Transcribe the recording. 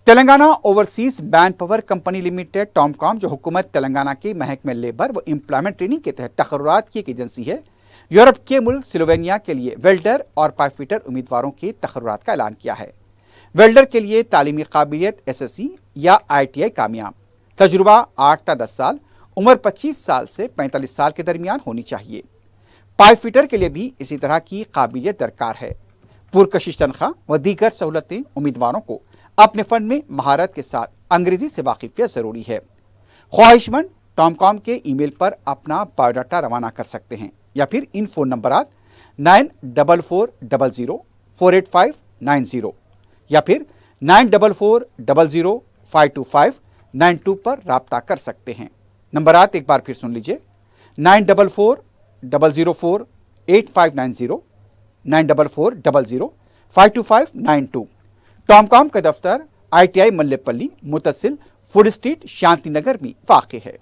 Telangana overseas man power company limited Tom کام جو حکومت تلنگانہ کے محکمہ لیبر و امپلائمنٹ ٹریننگ کے تحت تقررات کی ایک ایجنسی ہے، یورپ کے ملک سلووینیا کے لیے ویلڈر اور پائپ فٹر امیدواروں کے تقررات کا اعلان کیا ہے۔ ویلڈر کے لیے تعلیمی قابلیت SSC یا ITI کامیاب، تجربہ 8 تا 10 سال، عمر 25 سال سے 45 سال کے درمیان ہونی چاہیے۔ پائپ فٹر کے لیے بھی اسی طرح کی قابلیت درکار ہے۔ پرکشش تنخواہ و دیگر سہولتیں امیدواروں کو اپنے فن میں مہارت کے ساتھ انگریزی سے واقفیت ضروری ہے۔ خواہش مند ٹام کام کے ای میل پر اپنا بایو ڈاٹا روانہ کر سکتے ہیں یا پھر ان فون نمبرات 9440048590 یا پھر 9440052592 پر رابطہ کر سکتے ہیں۔ نمبرات ایک بار پھر سن لیجئے، 9440048590 9440052592۔ ٹام کام کا دفتر ITI ملے پلی متصل فوڈ اسٹریٹ شانتی نگر میں واقع ہے۔